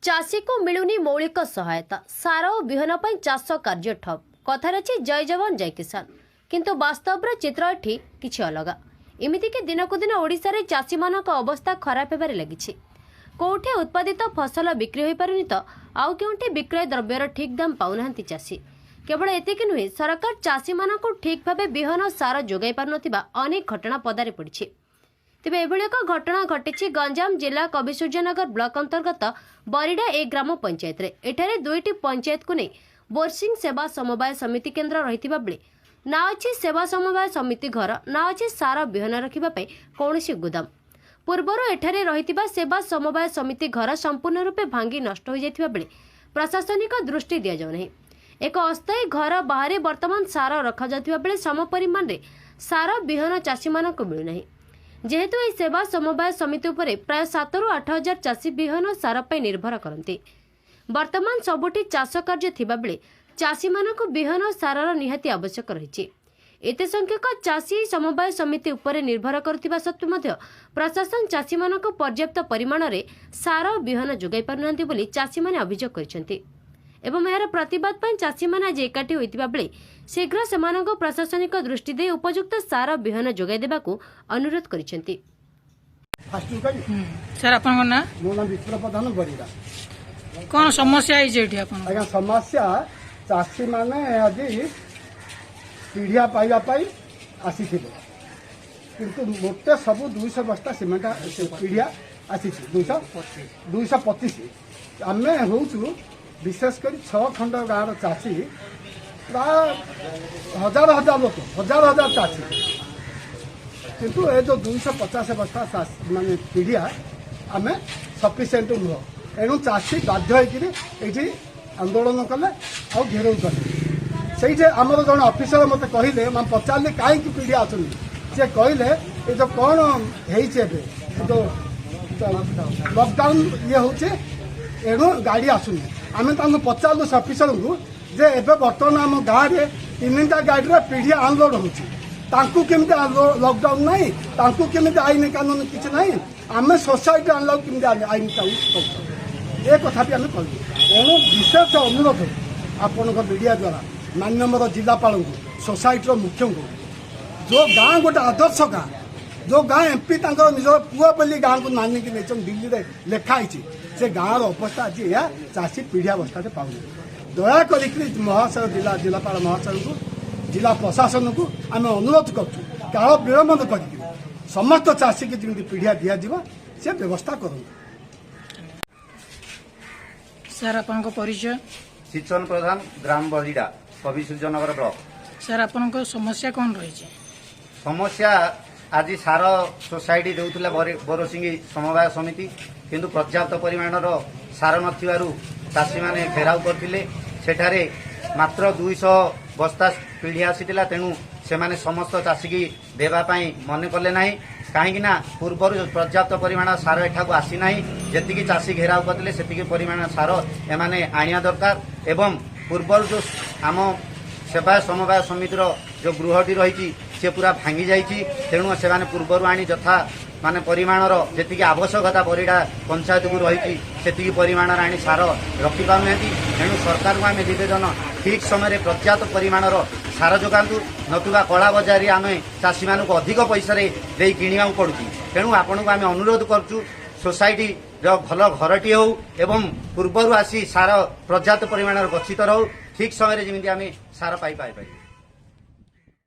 चाषी को मिलुनी मौलिक सहायता सार और विहन पर चाष कार्य ठप कथार अच्छी जय जवान जय किसान किंतु वास्तव चित्र एठी किछि अलग। इमिति के दिनकु दिन ओडिशा रे चाषी मानक अवस्था खराब हेबारे लागिछि। कोठे उत्पादित फसल बिक्री होई पारुनी तो आउ केउंटे विक्रय द्रव्यर ठीक दाम पाउनाहांती चाषी। केवल एतिक नुहे सरकार चाषी मानक ठीक भावे विहन सार जोगाई पारुनथिबा अनेक घटना पदारे पड़िछि। तेज एभली एक घटना घटी गंजाम जिला कविसूर्यनगर ब्लॉक अंतर्गत बरिडा ए ग्राम पंचायत रे। एठारे दुईटी पंचायत को नहीं बोर्सिंग सेवा समवाय समिति केन्द्र रही बेले ना अच्छी सेवा समवाय समिति घर ना अच्छी सार विहन रखापी कौन गुदाम। पूर्वर एठारे रही सेवा समवाय समिति घर संपूर्ण रूपे भांगी नष्ट हो जाता बेले प्रशासनिक दृष्टि दि जाऊना। एक अस्थायी घर बाहर वर्तमान सार रखा बेले सम परिमाण में सार विहन चाषी मानक मिलूना। जेहेतु यह सेवा समवाय समिति उपरे प्राय 7 ରୁ 8 हजार चाषी विहन सार पर निर्भर करते। वर्तमान सबुठी चाष कार्य थिबा बेले चाषी मानक विहन सारर निहाती आवश्यक रही। एते संख्यक चाषी समवाय समिति उपरे निर्भर करथिबा सत्त्वे मध्य प्रशासन चाषी मानक पर्याप्त परिमाण रे सार विहन जोगाई पारुनांती बोली चाषी माने अभियोग करछन्ती। एवं यार प्रतिवाद पर चाषी मैंने आज एकाठी होता बेले शीघ्र से प्रशासनिक दृष्टि दे उपयुक्त सार विहन जोगाई देवाकू अनुरोध करिसेंती। सर आपन ना मो नाम विप्र प्रधान बरिडा। कौन समस्या है जेठी आपन? आज्ञा समस्या चाषी माने आज पीढ़िया पाइबा पाई आसीथिले किंतु मोटे सब 200 बस्ता सिमेंट पीढ़िया आसी 225 आमे होउछु विशेषकर 6 खंड गाँव चाषी प्राय हजार हजार लोक हजार चाषी किंतु ये जो 250 बस्ता माने पीढ़िया आम सफिसीयंट नुह। एणु चाषी बाध्य होती आंदोलन कले आ घेराव कले। से आमर जन अफिसर मत कहले मैं पचारे कहीं पीढ़िया आसुनी सी कहले ये जो कौन हो लॉकडाउन ये हूँ एणु गाड़ी आसुनी। आम पचारू अफिसर को जे एबे बर्तमान आम गाँव में 3टा गाड़ी पीढ़िया अनलोड होमती लॉकडाउन नहीं केमी आईन कानून किसी ना आम सोसाइटी अनलोड केमी आईन ये कथा भी आम कहूँ। एणु विशेष अनुरोध आपण मीडिया द्वारा माननीय जिलापाल को सोसाइटी मुख्य को जो गाँ गोटे आदर्श गाँ जो गाँ एमपी निजर पुआ बोली गाँ को मानिक नहीं दिल्ली में लिखाई से गाँव अवस्था आज या चाषी पीढ़िया अवस्था से पाऊँ। दयाकोरी महाशय जिलापाल महाशय को जिला प्रशासन को आम अनुरोध करूँ काल विलम्ब कर समस्त चाषी की जमी पीढ़िया दिज्व से व्यवस्था करूँ। सर आपन परिचय? सिचन प्रधान ग्राम बरिडा कविसूर्यनगर ब्लॉक। सर आपन समस्या कौन रही? समस्या आज सार सोसाइटी देउथिला बोरसिंगी समवाय समिति किंतु पर्याप्त परिमाणर सार नथिबारु चाषी माने घेराव करथिले। सेठारे मात्र 200 बस्ता पीढ़ी आसीथिला तेणु सेमाने समस्त चाषी की देवा पाई मन कले नाही कहीं पूर्वर पर्याप्त परिमाण सार एठाकू आसी नाही। जेतिकी चाषी घेराव करथिले सेतिकी परिमाण सार एमाने आनिया दरकार एवं पूर्वर जो आम सेवा समवाय समितिर जो गृहटी रही सी पूरा भांगी जाइए तेणु से पूर्वर आनी यथा माने परिमाणर जी आवश्यकता बरिडा पंचायत को रही से परिमाण आनी सार रखी पाना। तेणु सरकार को आम निवेदन ठीक समय पर्याप्त परिमाणर सार जोगातु नतुबा कला बजारी आम चाषी मान अधिक पैसा दे किणा पड़ू। तेणु आपण को आम अनुरोध करूँ सोसाइटी जो भल घरटी हो एवं पूर्वर आसी सार पर्याप्त परिमाण गच्छित रो ठीक समय जमी आम सार पाई।